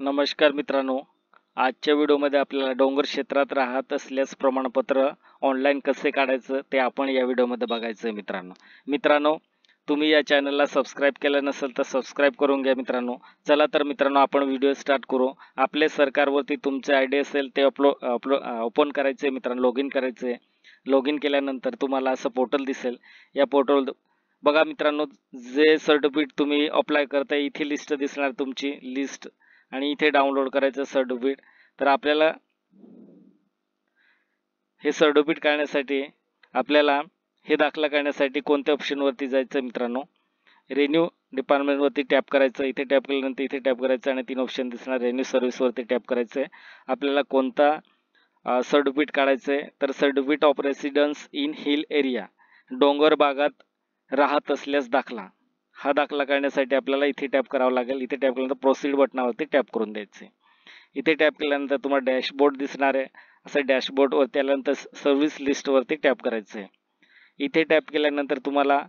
नमस्कार मित्रांनो, आजच्या व्हिडिओमध्ये आपल्याला डोंगर क्षेत्रात राहत असल्यास प्रमाणपत्र ऑनलाईन कसे काढायचं ते आपण या व्हिडिओमध्ये बघायचं आहे मित्रांनो, तुम्ही या चॅनलला सबस्क्राईब केलं नसेल तर सबस्क्राईब करून घ्या मित्रांनो. चला तर मित्रांनो, आपण व्हिडिओ स्टार्ट करू. आपले सरकारवरती तुमचे आय डी असेल ते ओपन करायचे मित्रांनो, लॉग इन करायचे. लॉग इन केल्यानंतर तुम्हाला असं पोर्टल दिसेल. या पोर्टल बघा मित्रांनो, जे सर्टिफिकेट तुम्ही अप्लाय करताय इथे लिस्ट दिसणार, तुमची लिस्ट, आणि इथे डाउनलोड करायचं सर्टिफिकेट. तर आपल्याला हे सर्टिफिकेट काढण्यासाठी आपल्याला हे दाखला काढण्यासाठी कोणत्या ऑप्शनवरती जायचं मित्रांनो, रेन्यू डिपार्टमेंटवरती टॅप करायचं. इथे टॅप केल्यानंतर इथे टॅप करायचं आणि 3 ऑप्शन दिसणार. रेन्यू सर्व्हिसवरती टॅप करायचं आहे. आपल्याला कोणता सर्टिफिकेट काढायचं आहे तर certificate of residence in hill area, डोंगर भागात राहत असल्यास दाखला. हा दाखला काढण्यासाठी आपल्याला इथे टॅप करावं लागेल. इथे टॅप केल्यानंतर प्रोसीड बटनावरती टॅप करून द्यायचे. इथे टॅप केल्यानंतर तुम्हाला डॅशबोर्ड दिसणार आहे. असं डॅशबोर्डवरती आल्यानंतर सर्व्हिस लिस्टवरती टॅप करायचं आहे. इथे टॅप केल्यानंतर तुम्हाला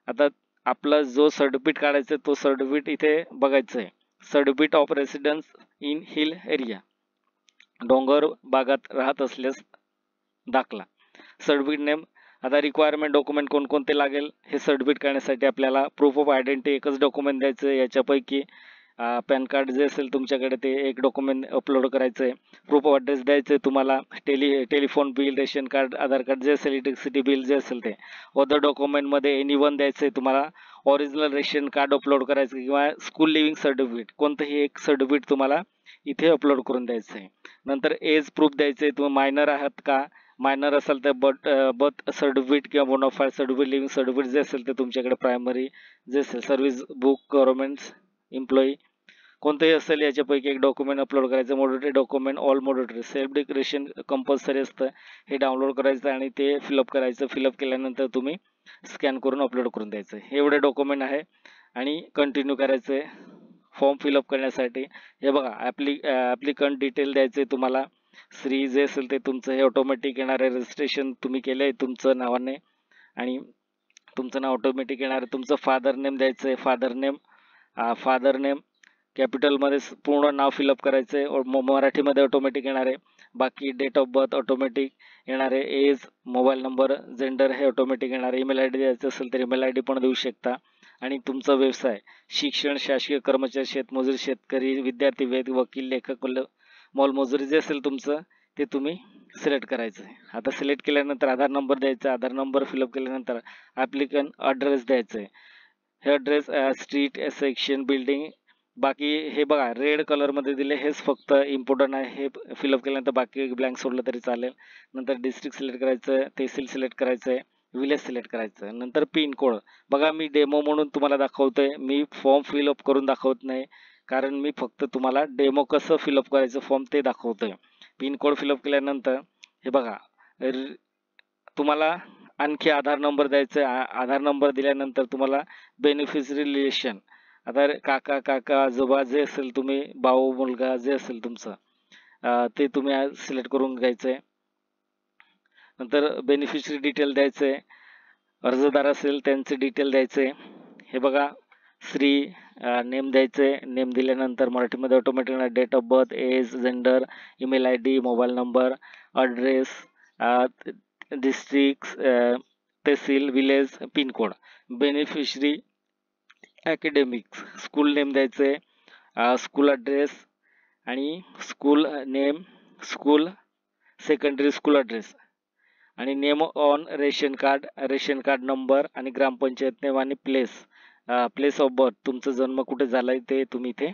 आता आपला जो सर्टिफिकेट काढायचा तो सर्टिफिकेट इथे बघायचं आहे. Certificate of residence in hill area, डोंगर भागात राहत असल्यास दाखला. Certificate name. आता रिक्वायरमेंट डॉक्युमेंट कोणकोणते लागेल हे सर्टिफिकेट काढण्यासाठी आपल्याला प्रूफ ऑफ आयडेंटिटी एकच डॉक्युमेंट द्यायचं आहे. याच्यापैकी पॅन कार्ड जे असेल तुमच्याकडे ते एक डॉक्युमेंट अपलोड करायचं आहे. प्रूफ ऑफ ॲड्रेस द्यायचं आहे तुम्हाला. टेलिफोन बिल, रेशन कार्ड, आधार कार्ड जे असेल, इलेक्ट्रिसिटी बिल जे असेल ते. अदर डॉक्युमेंटमध्ये एनीवन द्यायचं आहे तुम्हाला. ओरिजिनल रेशन कार्ड अपलोड करायचं किंवा स्कूल लिव्हिंग सर्टिफिकेट कोणतंही एक सर्टिफिकेट तुम्हाला इथे अपलोड करून द्यायचं आहे. नंतर एज प्रूफ द्यायचं आहे. तुम्ही मायनर आहात का, मायनर असेल तर बर्थ सर्टिफिकेट किंवा बोनाफाईड सर्टिफिकेट, लिव्हिंग सर्टिफिकेट जे असेल ते तुमच्याकडे, प्रायमरी जे असेल, सर्व्हिस बुक, गव्हर्नमेंट एम्प्लॉई कोणतंही असेल याच्यापैकी एक डॉक्युमेंट अपलोड करायचं. Mandatory document, all mandatory, self declaration compulsory असतं, हे डाउनलोड करायचं आणि ते फिलअप करायचं. फिलअप केल्यानंतर तुम्ही स्कॅन करून अपलोड करून द्यायचं. एवढे डॉक्युमेंट आहे आणि कंटिन्यू करायचं आहे फॉर्म फिलअप करण्यासाठी. हे बघा, ॲप्लिकंट डिटेल द्यायचं आहे तुम्हाला. श्री जे असेल ते तुमचं, हे ऑटोमॅटिक येणार आहे. रजिस्ट्रेशन तुम्ही केलं आहे तुमचं नावाने आणि तुमचं नाव ऑटोमॅटिक येणार आहे. तुमचं फादर नेम द्यायचं आहे. फादर नेम कॅपिटलमध्ये पूर्ण नाव फिलअप करायचं आहे. मराठीमध्ये ऑटोमॅटिक येणार आहे. बाकी डेट ऑफ बर्थ ऑटोमॅटिक येणार आहे. एज, मोबाईल नंबर, जेंडर हे ऑटोमॅटिक येणार आहे. ईमेल आय डी द्यायचं असेल तर ईमेल आय डी पण देऊ शकता. आणि तुमचा व्यवसाय, शिक्षण, शासकीय कर्मचारी, शेतमजूर, शेतकरी, विद्यार्थी, वकील, लेखक, मोलमजुरी जे असेल तुमचं ते तुम्ही सिलेक्ट करायचं आहे. आता सिलेक्ट केल्यानंतर आधार नंबर द्यायचा. आधार नंबर फिलअप केल्यानंतर ॲप्लिकंट ॲड्रेस द्यायचं आहे. हे ॲड्रेस स्ट्रीट, सेक्शन, बिल्डिंग. बाकी हे बघा रेड कलरमध्ये दिले, हेच फक्त इम्पॉर्टंट आहे. हे फिलअप केल्यानंतर बाकी ब्लँक सोडलं तरी चालेल. नंतर डिस्ट्रिक्ट सिलेक्ट करायचं आहे, तहसील सिलेक्ट करायचं आहे, विलेज सिलेक्ट करायचं आहे. नंतर पिन कोड. बघा, मी डेमो म्हणून तुम्हाला दाखवतोय, मी फॉर्म फिलअप करून दाखवत नाही, कारण मी फक्त तुम्हाला डेमो कसं फिलअप करायचं फॉर्म ते दाखवतोय. पिन कोड फिलअप केल्यानंतर हे बघा, तुम्हाला आणखी आधार नंबर द्यायचा आहे. आधार नंबर दिल्यानंतर तुम्हाला बेनिफिशरी रिलेशन, आता काका आजोबा जे असेल, तुम्ही भाऊ, मुलगा जे असेल तुमचं ते तुम्ही सिलेक्ट करून घ्यायचं आहे. नंतर बेनिफिशरी डिटेल द्यायचं आहे. अर्जदार असेल त्यांचे डिटेल द्यायचे. हे बघा, श्री नेम द्यायचे. नेम दिल्यानंतर मराठीमध्ये automatic date of birth, age, gender, email I D, mobile number, address, district, tehsil, village, pin code. Beneficiary academics, school name द्यायचे, स्कूल ॲड्रेस आणि school name, school, secondary school address आणि name on ration card number आणि gram panchayat name आणि place of birth, तुमचा जन्म कुठे झालाय ते तुम्ही इथे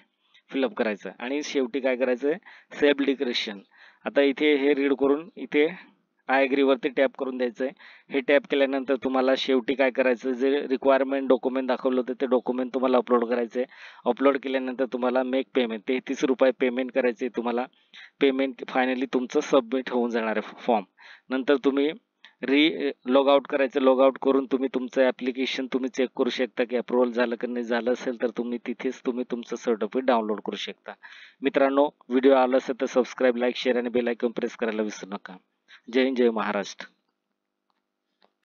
फिलअप करायचं. आणि शेवटी काय करायचं आहे, सेल्फ डिक्लेरेशन. आता इथे हे रीड करून इथे आय ॲग्रीवरती टॅप करून द्यायचं आहे. हे टॅप केल्यानंतर तुम्हाला शेवटी काय करायचं, जे रिक्वायरमेंट डॉक्युमेंट दाखवलं होतं ते डॉक्युमेंट तुम्हाला अपलोड करायचं आहे. अपलोड केल्यानंतर तुम्हाला मेक पेमेंट, 33 रुपये पेमेंट करायचे आहे तुम्हाला. पेमेंट फायनली तुमचं सबमिट होऊन जाणार आहे फॉर्म. नंतर तुम्ही लॉग आउट करायचं. लॉग आउट करून तुम्ही तुमचं ॲप्लिकेशन तुम्ही चेक करू शकता की अप्रूव्हल झालं की नाही. झालं असेल तर तुम्ही तिथेच तुमचं सर्टिफिकेट डाउनलोड करू शकता. मित्रांनो, व्हिडिओ आला असेल तर सबस्क्राईब, लाईक, शेअर आणि बेल आयकॉन प्रेस करायला विसरू नका. जय हिंद, जय महाराष्ट्र.